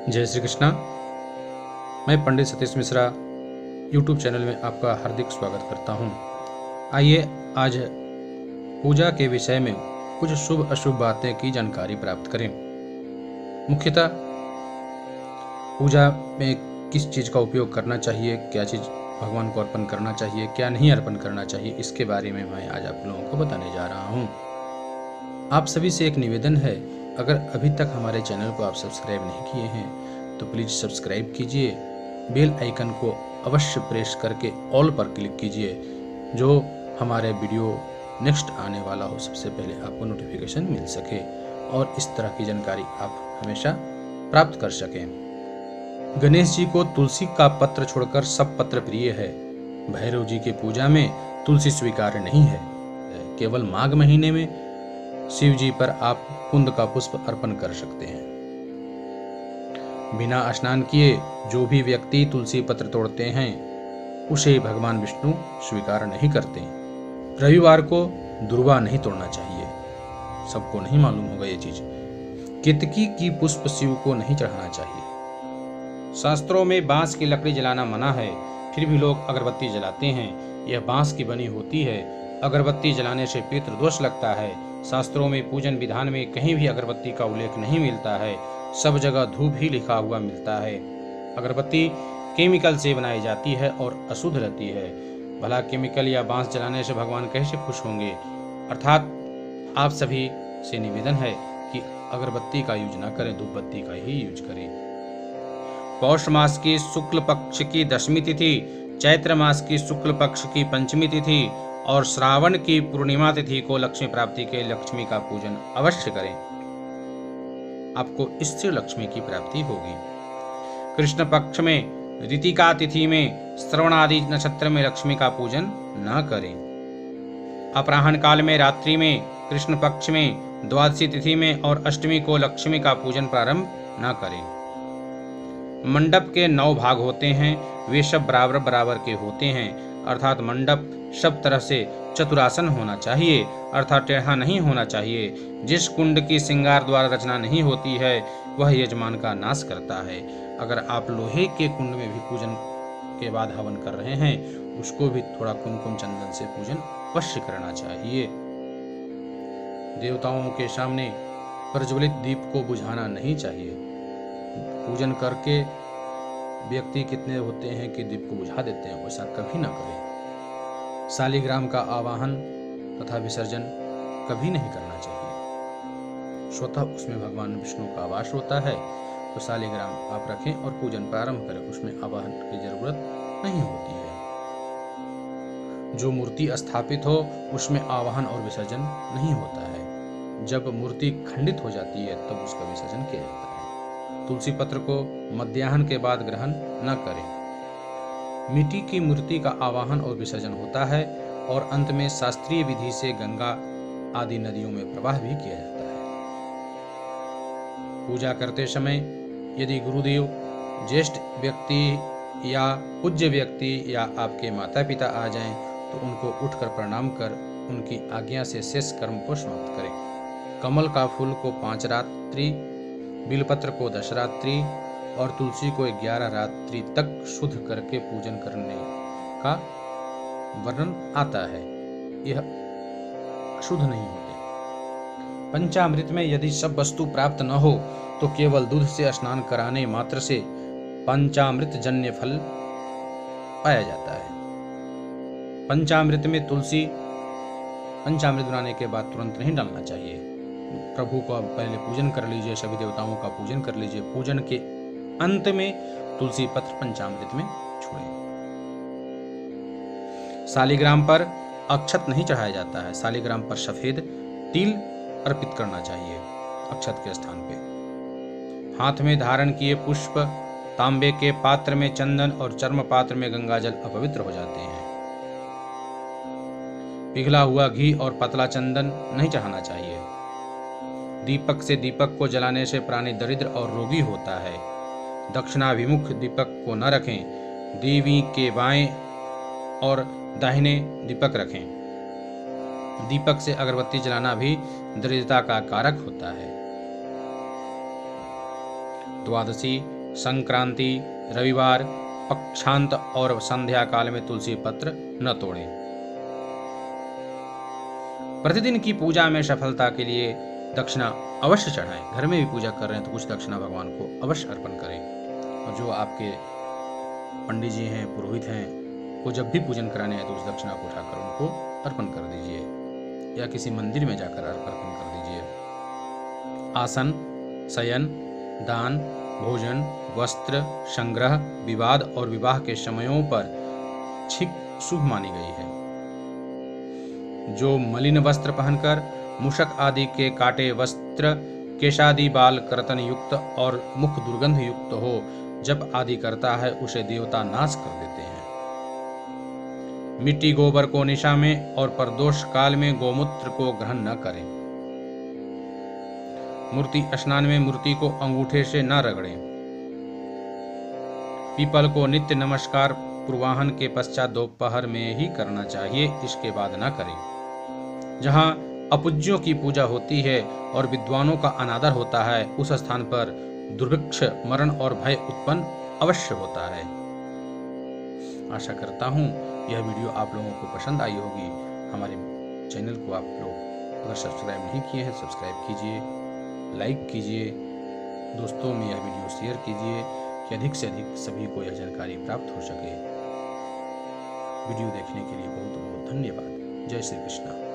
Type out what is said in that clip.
जय श्री कृष्णा। मैं Pandit Satish Mishra YouTube channel में आपका हार्दिक स्वागत करता हूं। आइए आज पूजा के विषय में कुछ शुभ अशुभ बातें की जानकारी प्राप्त करें। मुख्यतः पूजा में किस चीज़ का उपयोग करना चाहिए, क्या चीज़ भगवान को अर्पण करना चाहिए, क्या नहीं अर्पण करना चाहिए, इसके बारे में मैं आज आप लोगों को बताने जा रहा हूं। आप सभी से एक निवेदन है, अगर अभी तक हमारे चैनल को आप सब्सक्राइब नहीं किए हैं तो प्लीज़ सब्सक्राइब कीजिए, बेल आइकन को अवश्य प्रेस करके ऑल पर क्लिक कीजिए, जो हमारे वीडियो नेक्स्ट आने वाला हो सबसे पहले आपको नोटिफिकेशन मिल सके और इस तरह की जानकारी आप हमेशा प्राप्त कर सकें। गणेश जी को तुलसी का पत्र छोड़कर सब पत्र प्रिय है। भैरव जी की पूजा में तुलसी स्वीकार्य नहीं है। केवल माघ महीने में शिव जी पर आप कुंद का पुष्प अर्पण कर सकते हैं। बिना स्नान किए जो भी व्यक्ति तुलसी पत्र तोड़ते हैं उसे भगवान विष्णु स्वीकार नहीं करते। रविवार को दुर्वा नहीं तोड़ना चाहिए, सबको नहीं मालूम होगा ये चीज। केतकी की पुष्प शिव को नहीं चढ़ाना चाहिए। शास्त्रों में बांस की लकड़ी जलाना मना है, फिर भी लोग अगरबत्ती जलाते हैं। यह बांस की बनी होती है। अगरबत्ती जलाने से पितृदोष लगता है। शास्त्रों में पूजन विधान में कहीं भी अगरबत्ती का उल्लेख नहीं मिलता है। सब जगह धूप ही लिखा हुआ मिलता है। अगरबत्ती केमिकल से बनाई जाती है और अशुद्ध रहती है। भला केमिकल या बांस जलाने से भगवान कैसे खुश होंगे। अर्थात आप सभी से निवेदन है कि अगरबत्ती का यूज न करें, धूप बत्ती का ही यूज करें। पौष मास की शुक्ल पक्ष की दशमी तिथि, चैत्र मास की शुक्ल पक्ष की पंचमी तिथि और श्रावण की पूर्णिमा तिथि को लक्ष्मी प्राप्ति के लक्ष्मी का पूजन अवश्य करें। आपको इससे लक्ष्मी की प्राप्ति होगी। कृष्ण पक्ष में ऋतिका तिथि में श्रवण आदि नक्षत्र में लक्ष्मी का पूजन न करें। अपराह्न काल में, रात्रि में, कृष्ण पक्ष में, द्वादशी तिथि में और अष्टमी को लक्ष्मी का पूजन प्रारंभ न करें। मंडप के 9 भाग होते हैं, वे सब बराबर बराबर के होते हैं। अर्थात मंडप सब तरह से चतुरासन होना चाहिए, अर्थात टेढ़ा नहीं होना चाहिए। जिस कुंड की श्रृंगार द्वारा रचना नहीं होती है वह यजमान का नाश करता है। अगर आप लोहे के कुंड में भी पूजन के बाद हवन कर रहे हैं, उसको भी थोड़ा कुमकुम चंदन से पूजन अवश्य करना चाहिए। देवताओं के सामने प्रज्वलित दीप को बुझाना नहीं चाहिए। पूजन करके व्यक्ति कितने होते हैं कि दीप को बुझा देते हैं, वैसा कभी ना करें। शालिग्राम का आवाहन तथा विसर्जन कभी नहीं करना चाहिए। स्वतः उसमें भगवान विष्णु का वास होता है, तो शालिग्राम आप रखें और पूजन प्रारंभ करें, उसमें आवाहन की जरूरत नहीं होती है। जो मूर्ति स्थापित हो उसमें आवाहन और विसर्जन नहीं होता है। जब मूर्ति खंडित हो जाती है तब उसका विसर्जन किया जाता है। तुलसी पत्र को मध्याह्न के बाद ग्रहण न करें। मिट्टी की मूर्ति का आवाहन और विसर्जन होता है और अंत में शास्त्रीय विधि से गंगा आदि नदियों में प्रवाह भी किया जाता है। पूजा करते समय यदि गुरुदेव, ज्येष्ठ व्यक्ति या पूज्य व्यक्ति या आपके माता पिता आ जाएं तो उनको उठकर प्रणाम कर उनकी आज्ञा से शेष कर्म को समाप्त करें। कमल का फूल को 5 रात्रि, बिलपत्र को 10 रात्रि और तुलसी को 11 रात्रि तक शुद्ध करके पूजन करने का वर्णन आता है। यह अशुद्ध नहीं होते। पंचामृत में यदि सब वस्तु प्राप्त न हो तो केवल दूध से स्नान कराने मात्र से पंचामृत जन्य फल पाया जाता है। पंचामृत में तुलसी, पंचामृत बनाने के बाद तुरंत नहीं डालना चाहिए। प्रभु को आप पहले पूजन कर लीजिए, सभी देवताओं का पूजन कर लीजिए। पूजन के अंत में तुलसी पत्र पंचामृत में छोड़ें। शालिग्राम पर अक्षत नहीं चढ़ाया जाता है। शालिग्राम पर सफेद तिल अर्पित करना चाहिए अक्षत के स्थान पे। हाथ में धारण किए पुष्प, तांबे के पात्र में चंदन और चर्म पात्र में गंगाजल अपवित्र हो जाते हैं। पिघला हुआ घी और पतला चंदन नहीं चढ़ाना चाहिए। दीपक से दीपक को जलाने से प्राणी दरिद्र और रोगी होता है। दक्षिणाभिमुख दीपक को न रखें। देवी के बाएं और दाहिने दीपक रखें। दीपक से अगरबत्ती जलाना भी दरिद्रता का कारक होता है। द्वादशी संक्रांति, रविवार, पक्षांत और संध्या काल में तुलसी पत्र न तोड़ें। प्रतिदिन की पूजा में सफलता के लिए दक्षिणा अवश्य चढ़ाएं। घर में भी पूजा कर रहे हैं तो कुछ दक्षिणा भगवान को अवश्य अर्पण करें। और जो आपके पंडित जी हैं, पुरोहित हैं, को जब भी पूजन कराने आए तो उस दक्षिणा को उठाकर उनको अर्पण कर दीजिए या किसी मंदिर में जाकर अर्पण कर दीजिए। आसन, शयन, दान, भोजन, वस्त्र संग्रह, विवाद और विवाह के समयों पर छिक शुभ मानी गई है। जो मलिन वस्त्र पहनकर मूषक आदि के काटे वस्त्र, केशादि बाल कर्तन युक्त और मुख दुर्गंध युक्त हो जब आदि करता है उसे देवता नाश कर देते हैं। मिट्टी गोबर को निशा में और प्रदोष काल में गोमूत्र को ग्रहण न करें। मूर्ति स्नान में मूर्ति को अंगूठे से न रगड़ें। पीपल को नित्य नमस्कार पूर्वाहन के पश्चात दोपहर में ही करना चाहिए, इसके बाद न करें। जहाँ अपूज्यों की पूजा होती है और विद्वानों का अनादर होता है उस स्थान पर दुर्भिक्ष, मरण और भय उत्पन्न अवश्य होता है। आशा करता हूँ यह वीडियो आप लोगों को पसंद आई होगी। हमारे चैनल को आप लोग अगर सब्सक्राइब नहीं किए हैं सब्सक्राइब कीजिए, लाइक कीजिए, दोस्तों में यह वीडियो शेयर कीजिए कि अधिक से अधिक सभी को यह जानकारी प्राप्त हो सके। वीडियो देखने के लिए बहुत बहुत धन्यवाद। जय श्री कृष्ण।